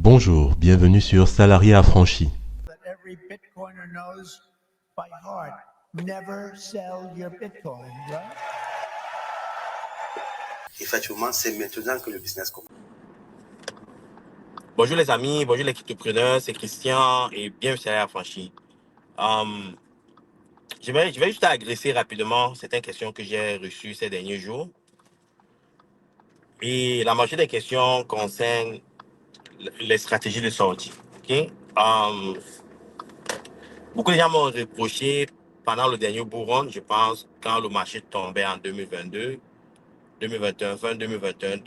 Bonjour, bienvenue sur Salarié affranchi. That every Bitcoiner knows by heart. Never sell your Bitcoin, right? Effectivement, c'est maintenant que le business commence. Bonjour les amis, bonjour les cryptopreneurs, c'est Christian et bienvenue sur Salarié affranchi. Je vais juste agresser rapidement certaines questions que j'ai reçues ces derniers jours. Et la majorité des questions concernent les stratégies de sortie. Ok? Beaucoup de gens m'ont reproché pendant le dernier bull run, je pense, quand le marché tombait en 2022, 2021, fin 2021,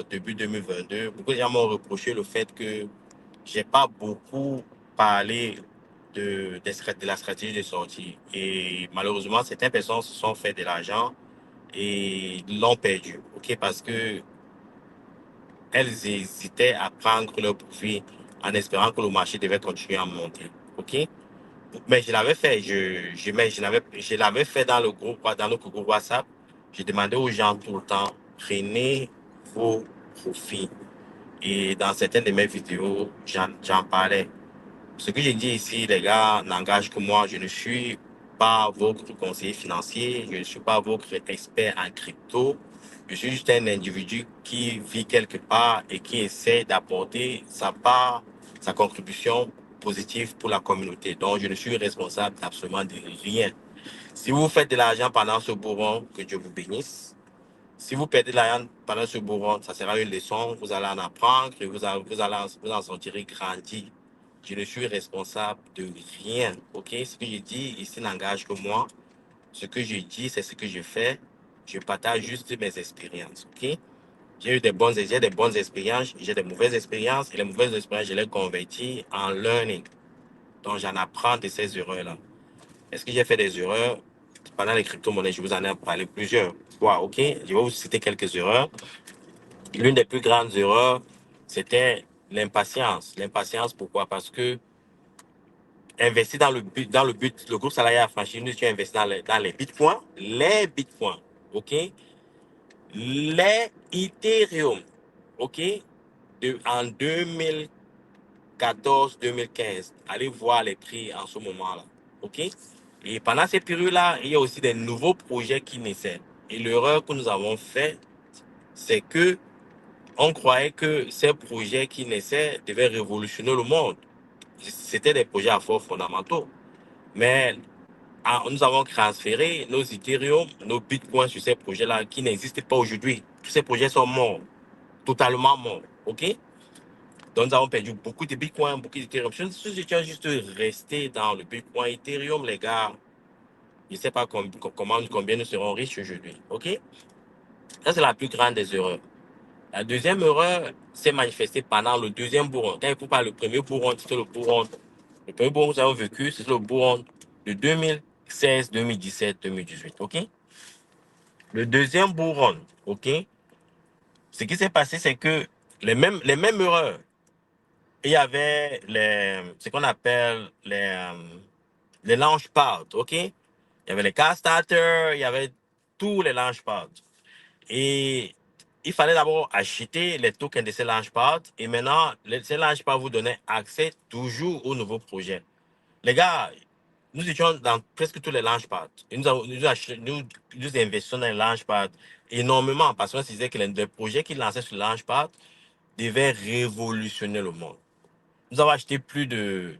début 2022. Beaucoup de gens m'ont reproché le fait que j'ai pas beaucoup parlé de la stratégie de sortie. Et malheureusement, certaines personnes se sont fait de l'argent et l'ont perdu. Ok? Parce que elles hésitaient à prendre leur profit en espérant que le marché devait continuer à monter. OK? Mais je l'avais fait. Je l'avais fait dans notre groupe WhatsApp. Je demandais aux gens tout le temps, prenez vos profits. Et dans certaines de mes vidéos, j'en parlais. Ce que j'ai dit ici, les gars, n'engage que moi. Je ne suis pas votre conseiller financier. Je ne suis pas votre expert en crypto. Je suis juste un individu qui vit quelque part et qui essaie d'apporter sa part, sa contribution positive pour la communauté. Donc, je ne suis responsable absolument de rien. Si vous faites de l'argent pendant ce bourron, que Dieu vous bénisse. Si vous perdez de l'argent pendant ce bourron, ça sera une leçon. Vous allez en apprendre et vous en sortirez grandi. Je ne suis responsable de rien. OK? Ce que je dis ici n'engage que moi. Ce que je dis, c'est ce que je fais. Je partage juste mes expériences. OK? J'ai des bonnes expériences, j'ai des mauvaises expériences. Et les mauvaises expériences, je les convertis en learning. Donc, j'en apprends de ces erreurs-là. Est-ce que j'ai fait des erreurs? Pendant les crypto-monnaies, je vous en ai parlé plusieurs fois. OK? Je vais vous citer quelques erreurs. L'une des plus grandes erreurs, c'était l'impatience. L'impatience, pourquoi? Parce que investir le groupe salarié affranchi, nous avons investi dans les bitcoins, OK? Les Ethereum, OK? En 2014-2015. Allez voir les prix en ce moment-là, OK? Et pendant ces périodes-là, il y a aussi des nouveaux projets qui naissaient. Et l'erreur que nous avons fait, c'est que on croyait que ces projets qui naissaient devaient révolutionner le monde. C'était des projets à forts fondamentaux. Mais nous avons transféré nos Ethereum, nos Bitcoins sur ces projets-là qui n'existent pas aujourd'hui. Tous ces projets sont morts, totalement morts. OK? Donc, nous avons perdu beaucoup de Bitcoin, beaucoup d'Ethereum. Si nous étions juste restés dans le Bitcoin Ethereum, les gars, je ne sais pas combien nous serons riches aujourd'hui. OK? Ça, c'est la plus grande des erreurs. La deuxième erreur s'est manifestée pendant le deuxième bourron. Quand il faut pas le premier bourron, c'était le bourron. Le premier bourron que nous avons vécu, c'est le bourron de 2016, 2017, 2018. OK? Le deuxième bourron, OK? Ce qui s'est passé, c'est que les mêmes erreurs. Il y avait ce qu'on appelle les launchpads, OK? Il y avait les car starters, il y avait tous les launchpads. Et il fallait d'abord acheter les tokens de ces launchpads. Et maintenant, ces launchpads vous donnaient accès toujours aux nouveaux projets. Les gars, nous étions dans presque tous les launchpads. Et nous investissions dans les launchpads énormément parce qu'on se disait que les projets qui lançaient sur le launchpad devaient révolutionner le monde. Nous avons acheté plus de,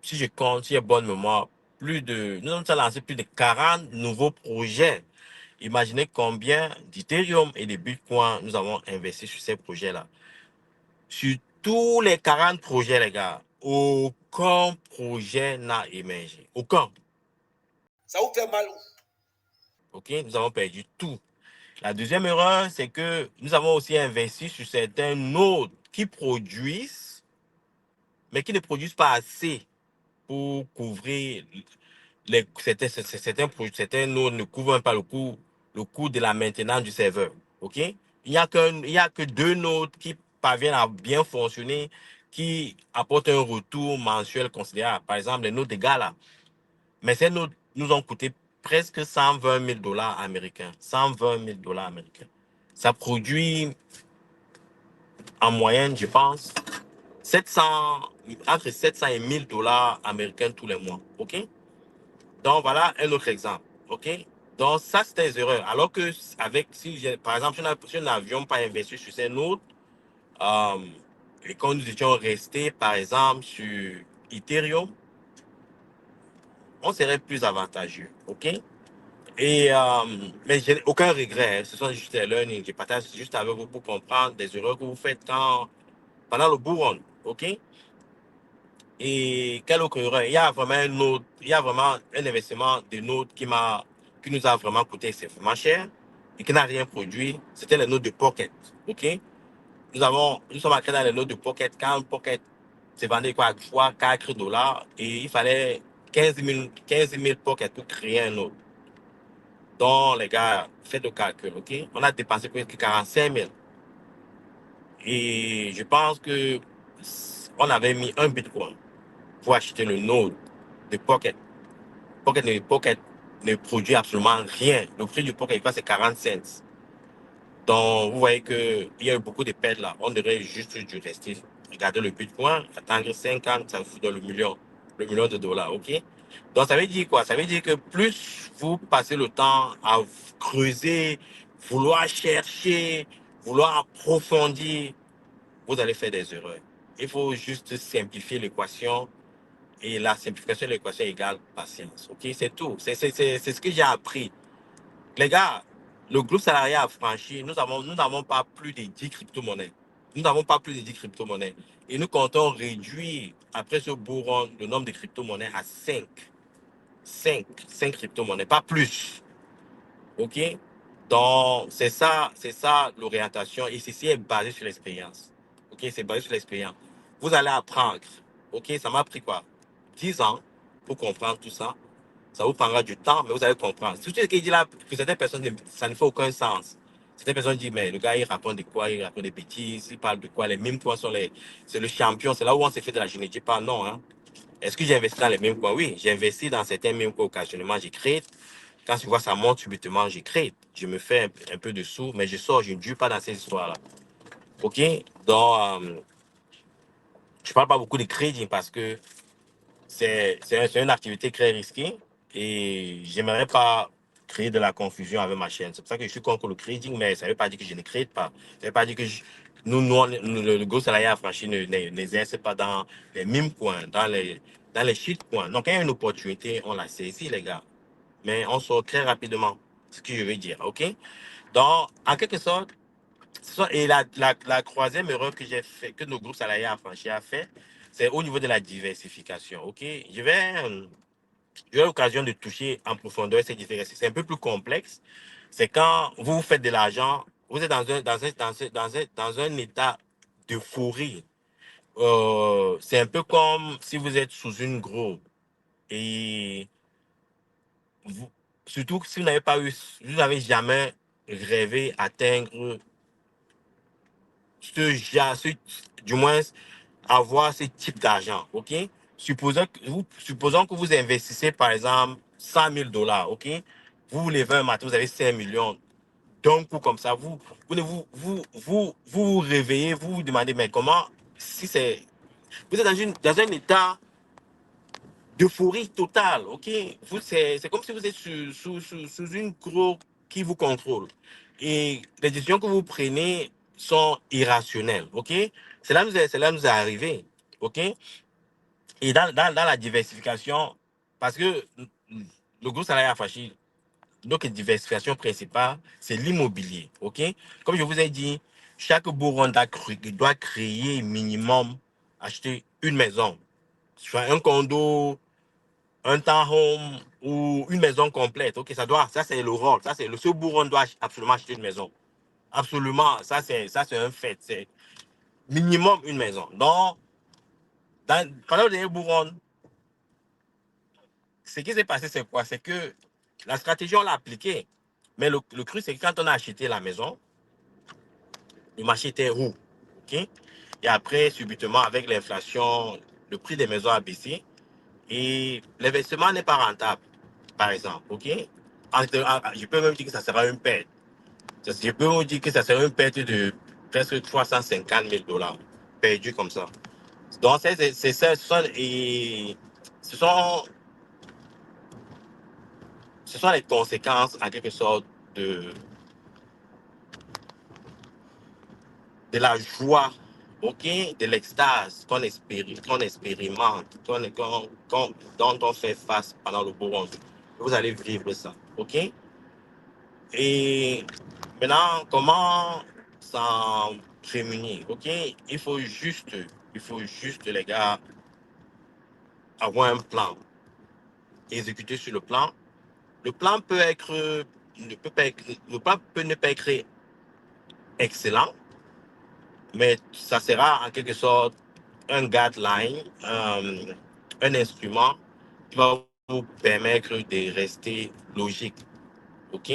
si je compte, si j'ai bonne mémoire, nous avons lancé plus de 40 nouveaux projets. Imaginez combien d'Ethereum et de Bitcoin nous avons investi sur ces projets-là. Sur tous les 40 projets, les gars, aucun projet n'a émergé. Aucun. Ça vous fait mal? OK? Nous avons perdu tout. La deuxième erreur, c'est que nous avons aussi investi sur certains nodes qui produisent, mais qui ne produisent pas assez pour couvrir certains nodes ne couvrent même pas le coût de la maintenance du serveur. OK? Il y a que deux nodes qui parviennent à bien fonctionner, qui apportent un retour mensuel considérable. Par exemple, les nodes de Gala. Mais ces nodes nous ont coûté presque 120 000 dollars américains. 120 000 dollars américains. Ça produit en moyenne, je pense, 700, entre 700 et 1000 dollars américains tous les mois. OK? Donc, voilà un autre exemple. OK? Donc, ça, c'est des erreurs. Alors que, avec, si par exemple, si nous n'avions pas investi sur ces notes, et quand nous étions restés, par exemple, sur Ethereum, on serait plus avantageux. OK? Et, mais j'ai aucun regret. Hein. Ce sont juste des learnings. Je partage juste avec vous pour comprendre des erreurs que vous faites pendant le bull run. OK? Et quelle autre erreur? Il y a vraiment il y a vraiment un investissement de notes qui nous a vraiment coûté extrêmement cher et qui n'a rien produit. C'était les notes de Pocket. OK? Nous sommes entrés dans les notes de Pocket quand Pocket se vendait quoi, 3, 4 dollars et il fallait 15 000 Pocket pour créer un note. Donc, les gars, faites le calcul, OK? On a dépensé presque 45 000. Et je pense que on avait mis un Bitcoin pour acheter le node de Pocket. Pocket ne produit absolument rien. Le prix du Pocket, c'est 40 cents. Donc, vous voyez qu'il y a eu beaucoup de pertes là. On devrait juste dû rester, regarder le Bitcoin, attendre 5 ans, ça vous donne le million de dollars, OK? Donc, ça veut dire quoi? Ça veut dire que plus vous passez le temps à creuser, vouloir chercher, vouloir approfondir, vous allez faire des erreurs. Il faut juste simplifier l'équation et la simplification de l'équation égale patience. OK? C'est tout. C'est ce que j'ai appris. Les gars, le groupe salarié a franchi, nous n'avons pas plus de 10 crypto-monnaies. Nous n'avons pas plus de 10 crypto-monnaies. Et nous comptons réduire, après ce bourron, le nombre de crypto-monnaies à 5. 5 crypto-monnaies, pas plus. OK? Donc, c'est ça l'orientation. Et ceci est basé sur l'expérience. OK? C'est basé sur l'expérience. Vous allez apprendre. OK? Ça m'a pris quoi? 10 ans pour comprendre tout ça. Ça vous prendra du temps, mais vous allez comprendre. Tout ce qu'il dit là, pour certaines personnes, ça ne fait aucun sens. Certaines personnes disent, mais le gars, il raconte de quoi? Il raconte des bêtises, il parle de quoi? Les mêmes coins c'est le champion, c'est là où on s'est fait de la génétique. Je dis pas non, hein. Est-ce que j'ai investi dans les mêmes coins? Oui, j'ai investi dans certains mêmes coins occasionnellement, j'ai créé. Quand je vois ça monte subitement, j'ai créé. Je me fais un peu de sous, mais je sors, je ne dure pas dans ces histoires-là. OK? Donc, je ne parle pas beaucoup de trading parce que c'est une activité très risquée et j'aimerais pas créer de la confusion avec ma chaîne. C'est pour ça que je suis contre le trading, mais ça ne veut pas dire que je ne trade pas. Ça ne veut pas dire que le gros salarié affranchi n'exerce pas dans les mêmes coins, dans les shit coins. Donc, quand il y a une opportunité, on la saisit, les gars. Mais on sort très rapidement, ce que je veux dire, OK? Donc, en quelque sorte, et la troisième erreur que j'ai fait, que nos groupes salariés affranchis a fait, c'est au niveau de la diversification. OK? J'ai eu l'occasion de toucher en profondeur cette diversification. C'est un peu plus complexe. C'est quand vous faites de l'argent, vous êtes dans un état d'euphorie. C'est un peu comme si vous êtes sous une grotte. Et vous, surtout si vous n'avez jamais rêvé atteindre du moins avoir ce type d'argent, OK? Supposons que vous investissez, par exemple, 100 000 dollars, OK? Vous vous levez un matin, vous avez 5 millions. D'un coup, comme ça, vous réveillez, vous vous demandez, mais comment, si c'est... Vous êtes dans un état d'euphorie totale, OK? C'est comme si vous êtes sous une grotte qui vous contrôle. Et les décisions que vous prenez sont irrationnelles, OK? Cela nous est arrivé, OK? Et dans la diversification, parce que le groupe salarié affranchi, donc diversification principale, c'est l'immobilier, OK? Comme je vous ai dit, chaque bourron doit créer minimum, acheter une maison, soit un condo, un townhome ou une maison complète. OK, ça c'est le rôle. Ce bourron doit absolument acheter une maison. Absolument, ça c'est un fait. C'est minimum une maison. Donc, pendant le dernier bourron, ce qui s'est passé, c'est quoi? C'est que la stratégie, on l'a appliquée. Mais le cru, c'est que quand on a acheté la maison, le marché était haut. OK? Et après, subitement, avec l'inflation, le prix des maisons a baissé et l'investissement n'est pas rentable, par exemple. OK? Je peux même dire que ça sera une perte. Je peux même dire que ça sera une perte de presque 350 000 $ perdus comme ça. Donc, c'est ça, ce sont les conséquences, en quelque sorte, de la joie, ok, de l'extase qu'on expérimente, dont on fait face pendant le Bourron. Vous allez vivre ça, ok? Et maintenant, comment s'en prémunir, ok? Il faut juste, les gars, avoir un plan, exécuter sur le plan. Le plan peut le plan peut ne pas être excellent, mais ça sera en quelque sorte un guideline, un instrument qui va vous permettre de rester logique. OK?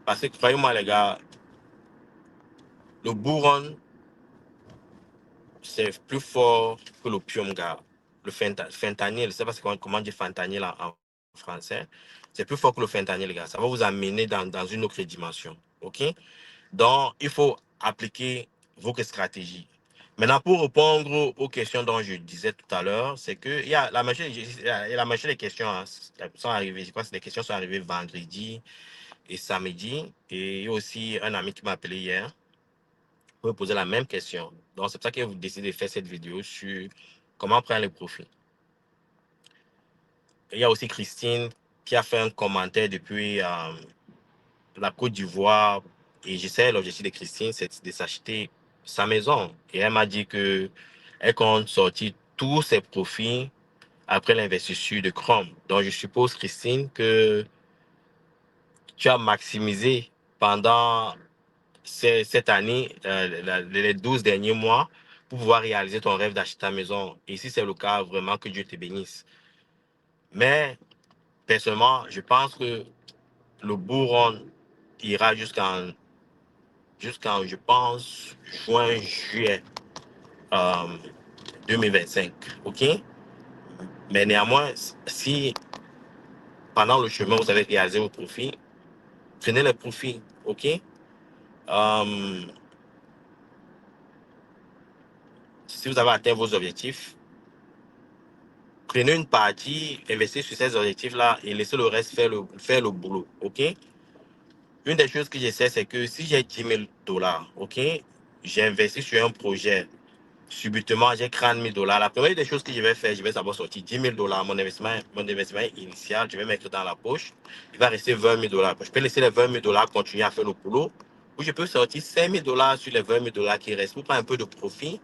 Parce que croyez-moi, les gars, le bourron, c'est plus fort que l'opium, gars. Le fentanyl, je ne sais pas comment dire fentanyl en français. C'est plus fort que le fentanyl, les gars. Ça va vous amener dans une autre dimension. OK? Donc, il faut appliquer vos stratégies. Maintenant, pour répondre aux questions dont je disais tout à l'heure, c'est que la majorité des questions sont arrivées. Je crois que les questions sont arrivées vendredi et samedi. Et il y a aussi un ami qui m'a appelé hier pour me poser la même question. Donc, c'est pour ça que vous décidez de faire cette vidéo sur comment prendre les profits. Et il y a aussi Christine qui a fait un commentaire depuis la Côte d'Ivoire. Et je sais, l'objectif de Christine, c'est de s'acheter sa maison. Et elle m'a dit qu'elle compte sortir tous ses profits après l'investissement de Chrome. Donc, je suppose, Christine, que tu as maximisé pendant cette année, les 12 derniers mois, pour pouvoir réaliser ton rêve d'acheter ta maison. Et si c'est le cas, vraiment que Dieu te bénisse. Mais, personnellement, je pense que le bourron ira jusqu'en, je pense, juin, juillet 2025. OK? Mais néanmoins, si pendant le chemin, vous avez réalisé vos profits, prenez les profits. OK? Si vous avez atteint vos objectifs, prenez une partie, investissez sur ces objectifs-là et laissez le reste faire le boulot. OK? Une des choses que j'essaie, c'est que si j'ai 10 000 $, OK, j'ai investi sur un projet, subitement, j'ai 30 000 $. La première des choses que je vais faire, je vais d'abord sortir 10 000 $, mon investissement initial, je vais mettre dans la poche. Il va rester 20 000 $. Je peux laisser les 20 000 $ continuer à faire le boulot, ou je peux sortir 5 000 $ sur les 20 000 $ qui restent pour prendre un peu de profit.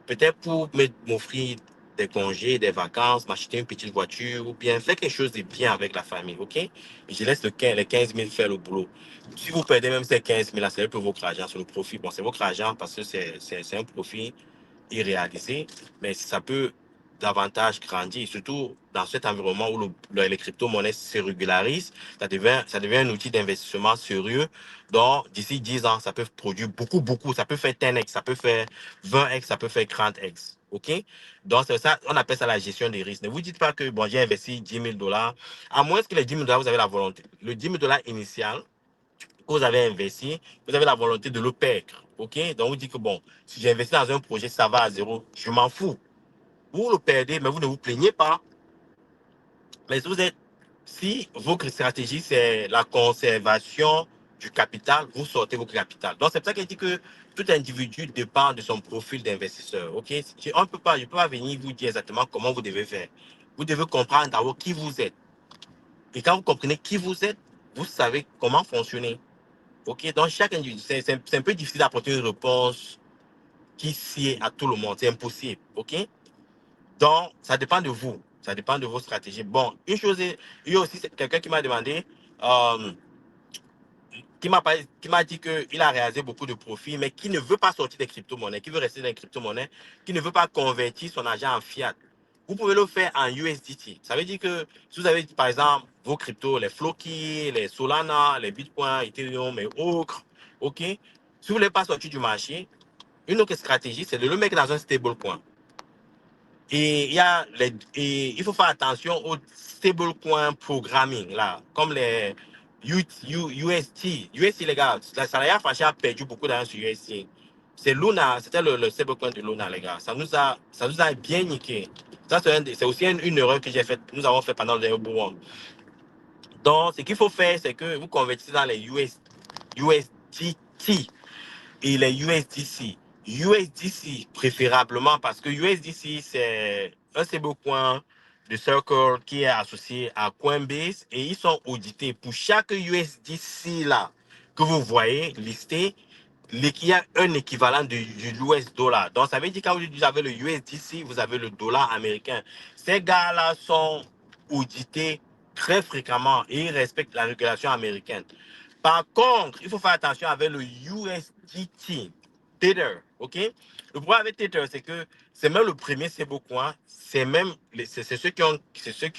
Peut-être pour m'offrir des congés, des vacances, m'acheter une petite voiture ou bien faire quelque chose de bien avec la famille, OK? Et je laisse les 15 000 faire le boulot. Si vous perdez même ces 15 000 là, c'est un peu votre argent, c'est le profit. Bon, c'est votre argent parce que c'est un profit irréalisé, mais ça peut davantage grandir, surtout dans cet environnement où les crypto-monnaies se régularisent, ça devient un outil d'investissement sérieux. Donc, d'ici 10 ans, ça peut produire beaucoup. Ça peut faire 10x, ça peut faire 20x, ça peut faire 30x. OK? Donc, c'est ça, on appelle ça la gestion des risques. Ne vous dites pas que, bon, j'ai investi 10 000 $, à moins que les 10 000 $, vous avez la volonté. Le 10 000 $ initial que vous avez investi, vous avez la volonté de le perdre. OK? Donc, vous dites que, bon, si j'ai investi dans un projet, ça va à zéro, je m'en fous. Vous le perdez, mais vous ne vous plaignez pas. Mais si votre stratégie, c'est la conservation du capital, vous sortez votre capital. Donc, c'est pour ça qu'il dit que tout individu dépend de son profil d'investisseur. OK? Je ne peux pas venir vous dire exactement comment vous devez faire. Vous devez comprendre d'abord qui vous êtes. Et quand vous comprenez qui vous êtes, vous savez comment fonctionner. OK? Donc, chaque individu, c'est un peu difficile d'apporter une réponse qui sied à tout le monde. C'est impossible. OK? Donc, ça dépend de vous. Ça dépend de vos stratégies. Bon, une chose, il y a aussi quelqu'un qui m'a demandé, qui m'a dit qu'il a réalisé beaucoup de profits, mais qui ne veut pas sortir des crypto-monnaies, qui veut rester dans les crypto-monnaies, qui ne veut pas convertir son argent en fiat. Vous pouvez le faire en USDT. Ça veut dire que si vous avez, par exemple, vos cryptos, les Floki, les Solana, les Bitcoin, Ethereum et autres, OK? Si vous ne voulez pas sortir du marché, une autre stratégie, c'est de le mettre dans un stablecoin. Et il faut faire attention aux stablecoin programming, là, comme les UST. UST, les gars, la Salaya Facha a perdu beaucoup d'argent sur UST. C'est Luna, c'était le stablecoin de Luna, les gars. Ça nous a bien niqué. Ça, c'est aussi une erreur que nous avons fait pendant le dernier bull run. Donc, ce qu'il faut faire, c'est que vous convertissez dans les USDT et les USDC. USDC, préférablement, parce que USDC, c'est un stablecoin de Circle qui est associé à Coinbase et ils sont audités. Pour chaque USDC là que vous voyez listé, il y a un équivalent du US dollar. Donc, ça veut dire que quand vous avez le USDC, vous avez le dollar américain. Ces gars-là sont audités très fréquemment et ils respectent la régulation américaine. Par contre, il faut faire attention avec le USDT, Tether, ok? Le problème avec Tether, c'est que c'est même le premier stablecoin, c'est ceux qui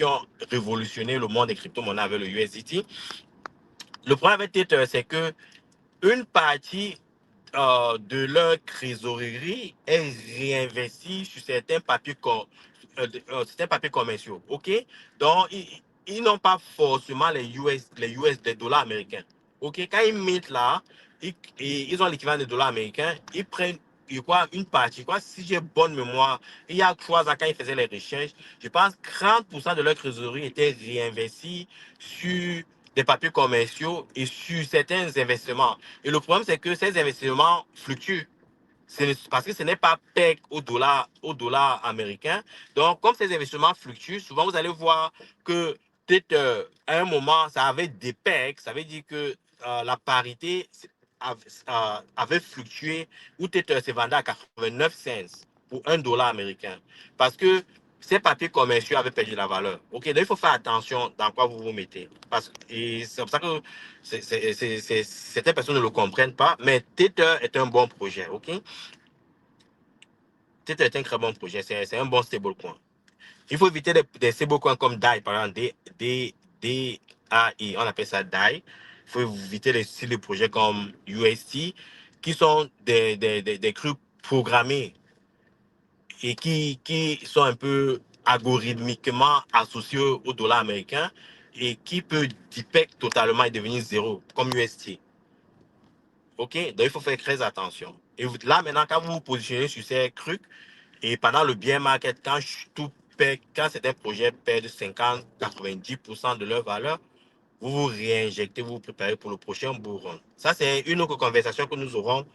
ont révolutionné le monde des crypto-monnaies avec le USDT. Le problème avec Tether, c'est que une partie de leur trésorerie est réinvestie sur certains papiers commerciaux, ok? Donc, ils n'ont pas forcément les dollars américains, ok? Quand ils mettent là, ils ont l'équivalent des dollars américains, ils prennent une partie, si j'ai bonne mémoire, il y a 3 ans quand ils faisaient les recherches, je pense que 30% de leur trésorerie était réinvestie sur des papiers commerciaux et sur certains investissements. Et le problème, c'est que ces investissements fluctuent. Parce que ce n'est pas peg au dollar américain. Donc, comme ces investissements fluctuent, souvent vous allez voir que peut-être à un moment, ça avait des pegs. Ça veut dire que la parité avait fluctué ou peut-être se vendait à 89 cents pour $1 américain. Parce que ces papiers commerciaux avaient perdu la valeur. OK, donc il faut faire attention dans quoi vous vous mettez. Et c'est pour ça que certaines personnes ne le comprennent pas, mais Tether est un bon projet. OK? Tether est un très bon projet. C'est un bon stablecoin. Il faut éviter des stablecoins comme DAI, par exemple, DAI, on appelle ça DAI. Il faut éviter les projets comme UST, qui sont des crus programmés et qui sont un peu algorithmiquement associés au dollar américain et qui peut dipec totalement et devenir zéro, comme UST. OK? Donc, il faut faire très attention. Et là, maintenant, quand vous vous positionnez sur ces trucs, et pendant le bear market, quand certains projets perdent 50-90% de leur valeur, vous vous réinjectez, vous vous préparez pour le prochain bull run. Ça, c'est une autre conversation que nous aurons.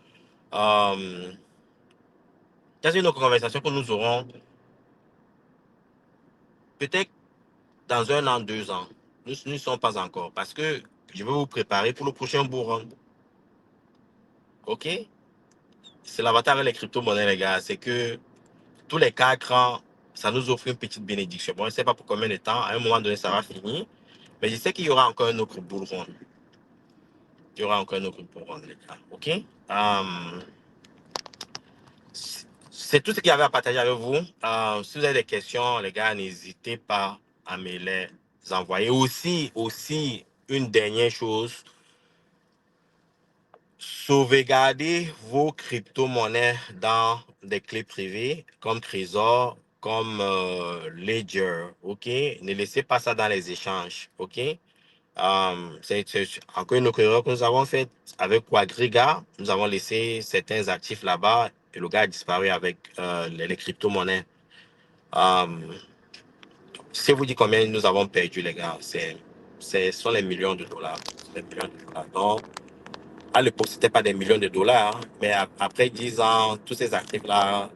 Peut-être dans 1 an, 2 ans. Nous n'y sommes pas encore parce que je vais vous préparer pour le prochain bull run. OK? C'est l'avantage avec les crypto-monnaies, les gars. C'est que tous les 4 ans, ça nous offre une petite bénédiction. Bon, je ne sais pas pour combien de temps. À un moment donné, ça va finir. Mais je sais qu'il y aura encore un autre bull run. Il y aura encore un autre bull run, les gars. OK? C'est tout ce qu'il y avait à partager avec vous. Si vous avez des questions, les gars, n'hésitez pas à me les envoyer. Aussi, une dernière chose, sauvegardez vos crypto-monnaies dans des clés privées comme Trésor, comme Ledger. OK? Ne laissez pas ça dans les échanges. OK? C'est encore une autre erreur que nous avons faite avec Quadriga. Nous avons laissé certains actifs là-bas et le gars a disparu avec les crypto-monnaies. Si vous dites combien nous avons perdu, les gars, ce sont les millions de dollars. Les millions de dollars. Donc, à l'époque, ce n'était pas des millions de dollars, hein, mais après 10 ans, tous ces actifs-là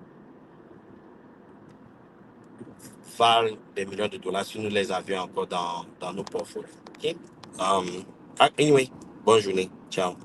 valent des millions de dollars si nous les avions encore dans nos portfolios. OK? Anyway, bonne journée. Ciao.